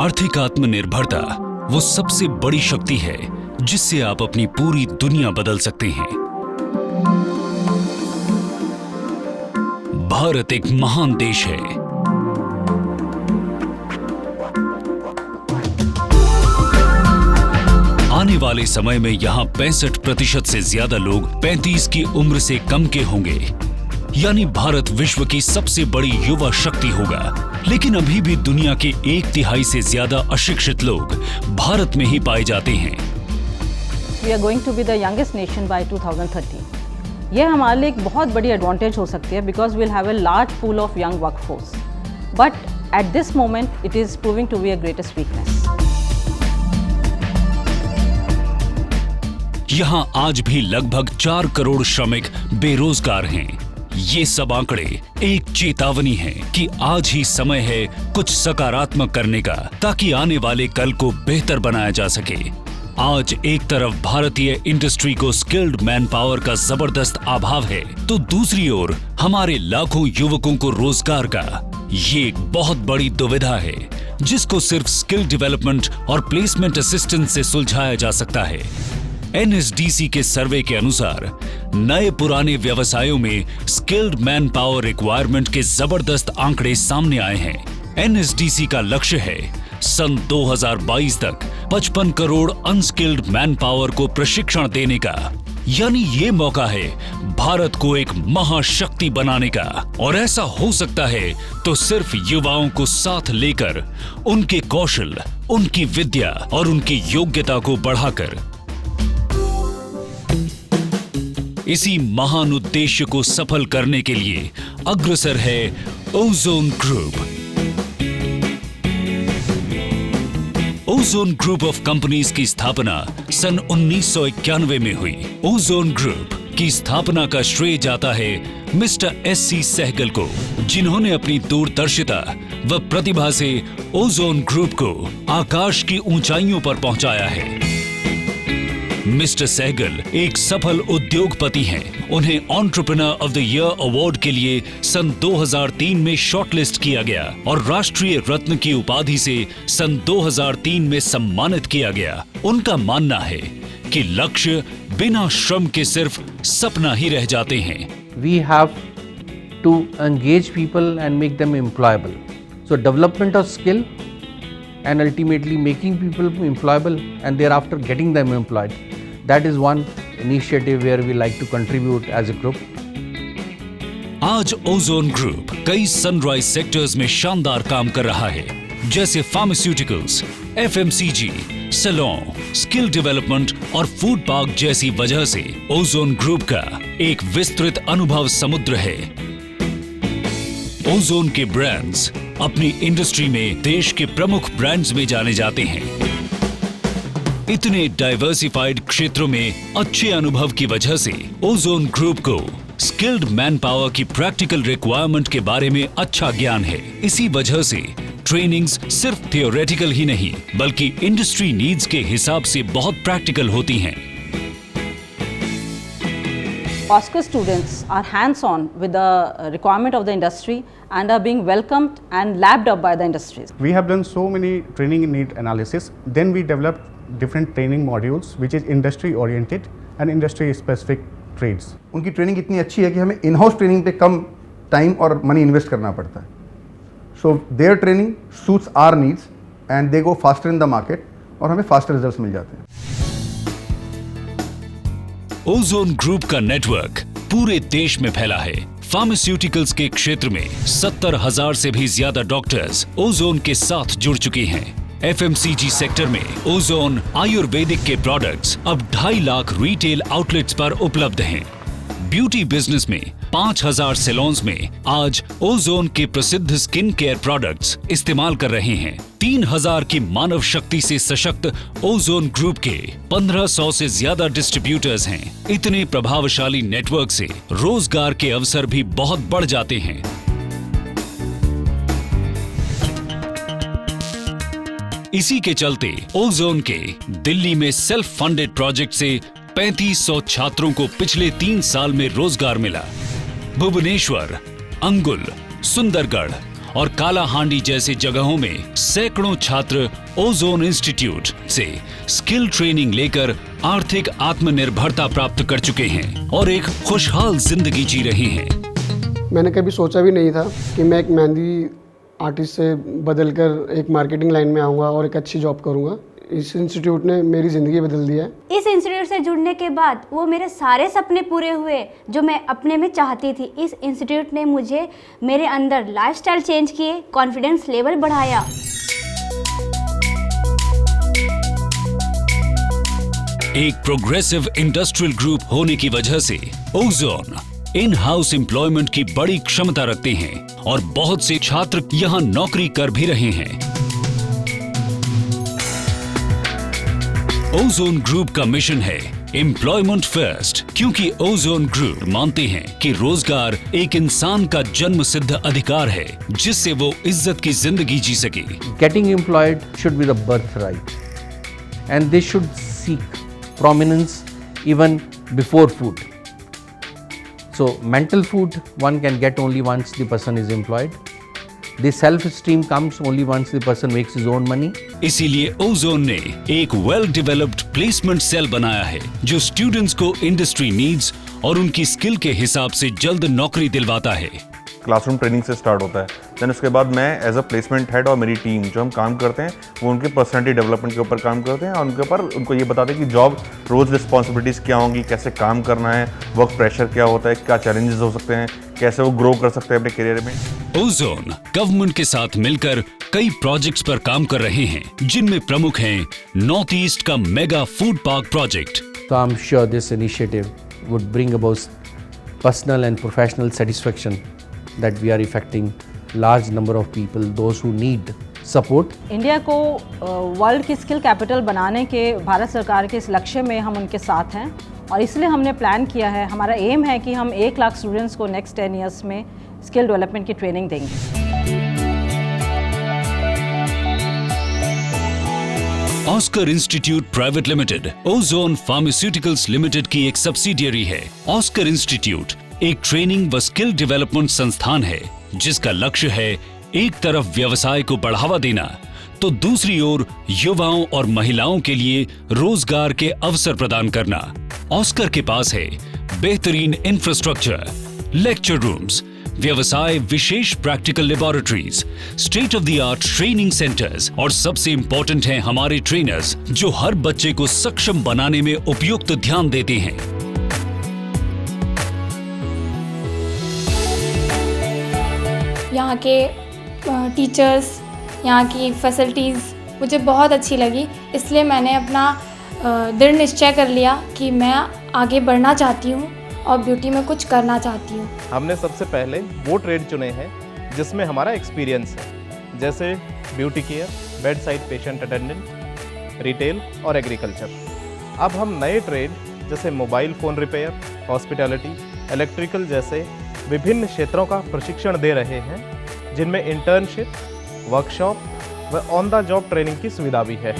आर्थिक आत्मनिर्भरता वो सबसे बड़ी शक्ति है जिससे आप अपनी पूरी दुनिया बदल सकते हैं। भारत एक महान देश है। आने वाले समय में यहाँ 65% से ज्यादा लोग 35 की उम्र से कम के होंगे, यानी भारत विश्व की सबसे बड़ी युवा शक्ति होगा। लेकिन अभी भी दुनिया के 1/3 से ज्यादा अशिक्षित लोग भारत में ही पाए जाते हैं। We are going to be the youngest nation by 2030. यह हमारे लिए एक बहुत बड़ी एडवांटेज हो सकती है because we'll have a large pool of young workforce. But at this moment, it is proving to be a greatest weakness. यहाँ आज भी लगभग 4 करोड़ श्रमिक बेरोजगार हैं। ये सब आंकड़े एक चेतावनी है कि आज ही समय है कुछ सकारात्मक करने का, ताकि आने वाले कल को बेहतर बनाया जा सके। आज एक तरफ भारतीय इंडस्ट्री को स्किल्ड मैन पावर का जबरदस्त अभाव है, तो दूसरी ओर हमारे लाखों युवकों को रोजगार का। ये एक बहुत बड़ी दुविधा है जिसको सिर्फ स्किल डेवलपमेंट और प्लेसमेंट असिस्टेंस से सुलझाया जा सकता है। NSDC के सर्वे के अनुसार नए पुराने व्यवसायों में स्किल्ड मैन पावर रिक्वायरमेंट के जबरदस्त आंकड़े सामने आए हैं। NSDC का लक्ष्य है सन 2022 तक 55 करोड़ अनस्किल्ड मैन पावर को प्रशिक्षण देने का। यानी ये मौका है भारत को एक महाशक्ति बनाने का, और ऐसा हो सकता है तो सिर्फ युवाओं को साथ लेकर, उनके कौशल, उनकी विद्या और उनकी योग्यता को बढ़ाकर। इसी महान उद्देश्य को सफल करने के लिए अग्रसर है ozone group. Ozone group of companies की स्थापना सन 1991 में हुई। ओजोन ग्रुप की स्थापना का श्रेय जाता है मिस्टर SC सहगल को, जिन्होंने अपनी दूरदर्शिता व प्रतिभा से ओजोन ग्रुप को आकाश की ऊंचाइयों पर पहुंचाया है। मिस्टर सहगल एक सफल उद्योगपति हैं। उन्हें entrepreneur of the year award के लिए सन 2003 में शॉर्टलिस्ट किया गया और राष्ट्रीय रत्न की उपाधि से सन 2003 में सम्मानित किया गया। उनका मानना है कि लक्ष्य बिना श्रम के सिर्फ सपना ही रह जाते हैं। We have to engage people and make them employable. So development of skill and ultimately making people employable and thereafter getting them employed. That is one initiative where we like to contribute as a group. आज Ozone group कई sunrise sectors में शानदार काम कर रहा है, जैसे pharmaceuticals, FMCG, salon, skill development और फूड पार्क जैसी वजह से ओजोन ग्रुप का एक विस्तृत अनुभव समुद्र है। ओजोन के ब्रांड्स अपनी इंडस्ट्री में देश के प्रमुख ब्रांड्स में जाने जाते हैं। इतने डाइवर्सिफाइड क्षेत्रों में अच्छे अनुभव की वजह से ओजोन ग्रुप को स्किल्ड मैन पावर की प्रैक्टिकल रिक्वायरमेंट के बारे में अच्छा ज्ञान है। इसी वजह से ट्रेनिंग्स सिर्फ थियोरेटिकल ही नहीं बल्कि इंडस्ट्री नीड्स के हिसाब से बहुत प्रैक्टिकल होती हैं। OSCO students are hands-on with the requirement of the industry and are being welcomed and lapped up by the industries. We have done so many training need analysis. Then we developed different training modules which is industry oriented and industry specific trades. उनकी training इतनी अच्छी है कि हमें in house training पे कम time और money invest करना पड़ता है। So their training suits our needs and they go faster in the market और हमें faster results मिल जाते हैं। ओजोन ग्रुप का नेटवर्क पूरे देश में फैला है। फार्मास्यूटिकल्स के क्षेत्र में 70,000 से भी ज्यादा डॉक्टर्स ओजोन के साथ जुड़ चुके हैं। FMCG सेक्टर में ओजोन आयुर्वेदिक के प्रोडक्ट्स अब 2.5 लाख रिटेल आउटलेट्स पर उपलब्ध हैं। ब्यूटी बिजनेस में 5,000 सैलून्स में आज ओजोन के प्रसिद्ध स्किन केयर प्रोडक्ट्स इस्तेमाल कर रहे हैं। 3,000 की मानव शक्ति से सशक्त ओजोन ग्रुप के 1,500 से ज्यादा डिस्ट्रीब्यूटर्स हैं। इतने प्रभावशाली नेटवर्क से रोजगार के अवसर भी बहुत बढ़ जाते हैं। इसी के चलते ओजोन के दिल्ली में सेल्फ फंडेड प्रोजेक्ट से 3500 छात्रों को पिछले 3 साल में रोजगार मिला। भुवनेश्वर, अंगुल, सुंदरगढ़ और कालाहांडी जैसे जगहों में सैकड़ों छात्र ओजोन इंस्टीट्यूट से स्किल ट्रेनिंग लेकर आर्थिक आत्मनिर्भरता प्राप्त कर चुके हैं और एक खुशहाल जिंदगी जी रहे हैं। मैंने कभी सोचा भी नहीं था कि मैं एक मेहंदी आर्टिस्ट से बदलकर एक मार्केटिंग लाइन में आऊँगा और एक अच्छी जॉब करूँगा। इस इंस्टीट्यूट ने मेरी ज़िंदगी बदल दी है। इस इंस्टीट्यूट से जुड़ने के बाद वो मेरे सारे सपने पूरे हुए जो मैं अपने में चाहती थी। इस इंस्टीट्यूट ने मुझे मेरे अंदर लाइफस्टाइल चेंज किए, कॉन्फिडेंस लेवल बढ़ाया। एक प्रोग्रेसिव इंडस्ट्रियल ग्रुप होने की वजह से ओजोन इन हाउस एम्प्लॉयमेंट की बड़ी क्षमता रखते हैं और बहुत से छात्र यहां नौकरी कर भी रहे हैं। ओजोन ग्रुप का मिशन है एम्प्लॉयमेंट फर्स्ट, क्योंकि ओजोन ग्रुप मानते हैं कि रोजगार एक इंसान का जन्म सिद्ध अधिकार है जिससे वो इज्जत की जिंदगी जी सके। Getting employed should be the birthright, and they should seek prominence even before food. So mental food one can get only once the person is employed. The self-esteem comes only once the person makes his own money. इसीलिए ozone ने एक well developed placement cell बनाया है जो students को industry needs और उनकी skill के हिसाब से जल्द नौकरी दिलवाता है। क्लासरूम ट्रेनिंग से स्टार्ट होता है, देन उसके बाद मैं एज अ प्लेसमेंट हेड और मेरी टीम जो हम काम करते हैं वो उनके पर्सनैलिटी डेवलपमेंट के ऊपर काम करते हैं और उनके ऊपर उनको ये बताते हैं कि जॉब रोज़ रिस्पॉन्सिबिलिटीज़ क्या होंगी, कैसे काम करना है, वर्क प्रेशर क्या होता है, क्या चैलेंजेस हो सकते हैं, कैसे वो ग्रो कर सकते हैं अपने करियर में। ओजोन गवर्नमेंट के साथ मिलकर कई प्रोजेक्ट्स पर काम कर रहे हैं जिनमें प्रमुख हैं नॉर्थ ईस्ट का mega food park project. So I'm sure this initiative would bring about personal and professional satisfaction that we are affecting large number of people, those who need support. India को world की skill capital बनाने के भारत सरकार के इस लक्ष्य में हम उनके साथ हैं और इसलिए हमने प्लान किया है, हमारा एम है कि हम 1 लाख स्टूडेंट्स को नेक्स्ट 10 ईयर्स में स्किल डेवलपमेंट की ट्रेनिंग देंगे। Oscar institute private limited ozone pharmaceuticals limited की एक सब्सिडियरी है। ऑस्कर इंस्टीट्यूट एक ट्रेनिंग व स्किल डेवलपमेंट संस्थान है जिसका लक्ष्य है एक तरफ व्यवसाय को बढ़ावा देना तो दूसरी ओर युवाओं और महिलाओं के लिए रोजगार के अवसर प्रदान करना। ऑस्कर के पास है बेहतरीन इंफ्रास्ट्रक्चर, लेक्चर रूम्स, व्यवसाय विशेष practical laboratories, state of the art training centres और सबसे इंपॉर्टेंट हैं हमारे ट्रेनर्स जो हर बच्चे को सक्षम बनाने में उपयुक्त ध्यान देते हैं। यहाँ के टीचर्स, यहाँ की फैसिलिटीज़ मुझे बहुत अच्छी लगी, इसलिए मैंने अपना दृढ़ निश्चय कर लिया कि मैं आगे बढ़ना चाहती हूँ और ब्यूटी में कुछ करना चाहती हूँ। हमने सबसे पहले वो ट्रेड चुने हैं जिसमें हमारा एक्सपीरियंस है, जैसे beauty care, bed side patient attendant, retail और एग्रीकल्चर। अब हम नए ट्रेड जैसे mobile phone repair, hospitality, electrical जैसे विभिन्न क्षेत्रों का प्रशिक्षण दे रहे हैं जिनमें इंटर्नशिप, वर्कशॉप व ऑन द जॉब ट्रेनिंग की सुविधा भी है।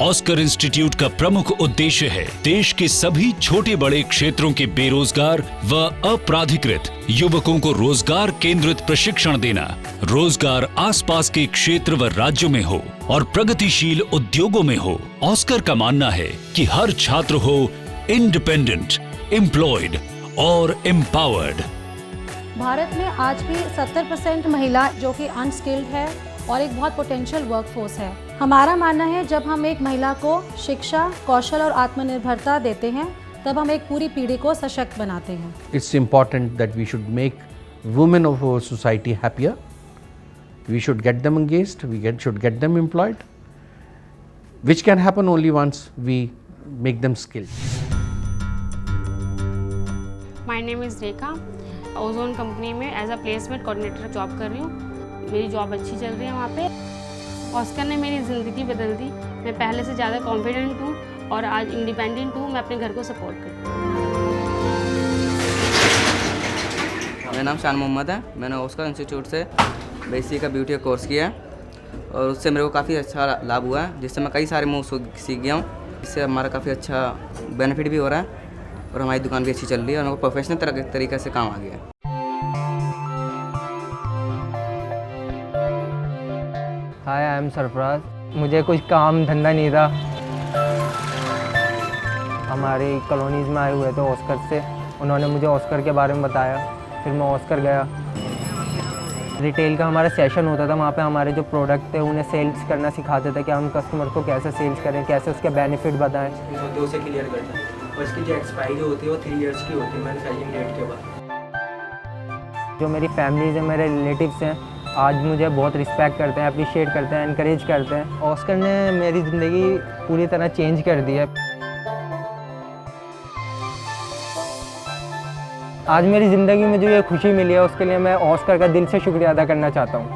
ऑस्कर इंस्टीट्यूट का प्रमुख उद्देश्य है देश के सभी छोटे बड़े क्षेत्रों के बेरोजगार व अपराधिकृत युवकों को रोजगार केंद्रित प्रशिक्षण देना। रोजगार आसपास के क्षेत्र व राज्यों में हो और प्रगतिशील उद्योगों में हो। ऑस्कर का मानना है कि हर छात्र हो इंडिपेंडेंट, एम्प्लॉयड और एम्पावर्ड। भारत में आज भी 70% महिला जो कि अनस्किल्ड है और एक बहुत पोटेंशियल वर्कफोर्स है। हमारा मानना है जब हम एक महिला को शिक्षा, कौशल और आत्मनिर्भरता देते हैं तब हम एक पूरी पीढ़ी को सशक्त बनाते हैं। It's important that we should make women of our society happier. We should get them engaged, should get them employed, which can happen only once we make them skilled. My name is Rekha. Ozone company में as a placement coordinator job कर रही हूँ। मेरी job अच्छी चल रही है वहाँ पे। ऑस्कर ने मेरी ज़िंदगी बदल दी। मैं पहले से ज़्यादा कॉन्फिडेंट हूँ और आज इंडिपेंडेंट हूँ। मैं अपने घर को सपोर्ट करती हूँ। मेरा नाम शान मोहम्मद है। मैंने ऑस्कर इंस्टीट्यूट से बेसिक का ब्यूटी का कोर्स किया है और उससे मेरे को काफ़ी अच्छा लाभ हुआ है, जिससे मैं कई सारे मूव सीख गया हूँ। इससे हमारा काफ़ी अच्छा बेनिफिट भी हो रहा है और हमारी दुकान भी अच्छी चल रही है और हमको प्रोफेशनल तरीके से काम आ गया है। एम सरफराज। मुझे कुछ काम धंधा नहीं था। हमारी कॉलोनीज़ में आए हुए थे ऑस्कर से, उन्होंने मुझे ऑस्कर के बारे में बताया, फिर मैं ऑस्कर गया। रिटेल का हमारा सेशन होता था, वहाँ पे हमारे जो प्रोडक्ट थे उन्हें सेल्स करना सिखाते थे कि हम कस्टमर को कैसे सेल्स करें, कैसे उसके बेनिफिट बताएं। मुद्दों से क्लियर करते हैं और इसकी जो एक्सपायरी होती है वो 3 इयर्स की होती है मैन्युफैक्चरिंग डेट के बाद। जो मेरी फैमिलीज़ हैं, मेरे रिलेटिव्स हैं, आज मुझे बहुत रिस्पेक्ट करते हैं, अप्रिशिएट करते हैं, इनकरेज करते हैं। ऑस्कर ने मेरी ज़िंदगी पूरी तरह चेंज कर दी है। आज मेरी ज़िंदगी में जो ये खुशी मिली है उसके लिए मैं ऑस्कर का दिल से शुक्रिया अदा करना चाहता हूँ।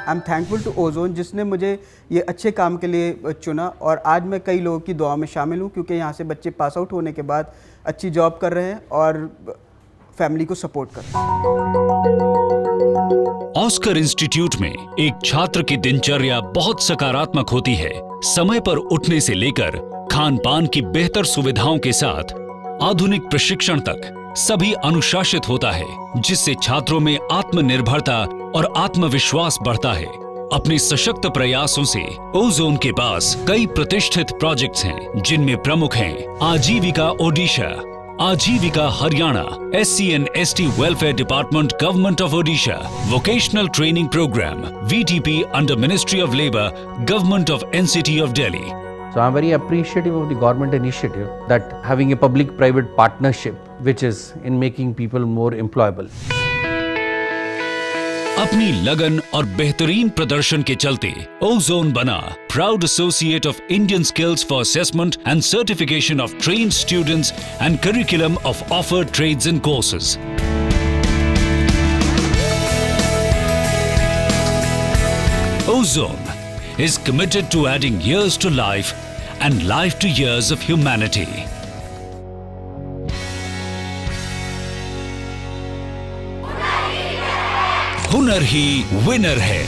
I am thankful to Ozone जिसने मुझे ये अच्छे काम के लिए चुना और आज मैं कई लोगों की दुआ में शामिल हूँ क्योंकि यहाँ से बच्चे पास आउट होने के बाद अच्छी जॉब कर रहे हैं और फैमिली को सपोर्ट कर रहे हैं। ऑस्कर इंस्टीट्यूट में एक छात्र की दिनचर्या बहुत सकारात्मक होती है। समय पर उठने से लेकर खान पान की बेहतर सुविधाओं के साथ आधुनिक प्रशिक्षण तक सभी अनुशासित होता है, जिससे छात्रों में आत्मनिर्भरता और आत्मविश्वास बढ़ता है। अपने सशक्त प्रयासों से ओजोन के पास कई प्रतिष्ठित प्रोजेक्ट्स हैं, जिनमें प्रमुख हैं Aajeevika Odisha, Aajeevika Haryana, SC&ST welfare department government of Odisha, vocational training programme VTP under ministry of labour government of NCT of Delhi. So I'm very appreciative of the government initiative that having a public-private partnership which is in making people more employable. अपनी लगन और बेहतरीन प्रदर्शन के चलते Ozone बना proud associate of Indian skills for assessment and certification of trained students and curriculum of offered trades and courses. Ozone is committed to adding years to life and life to years of humanity. हुनर ही winner है।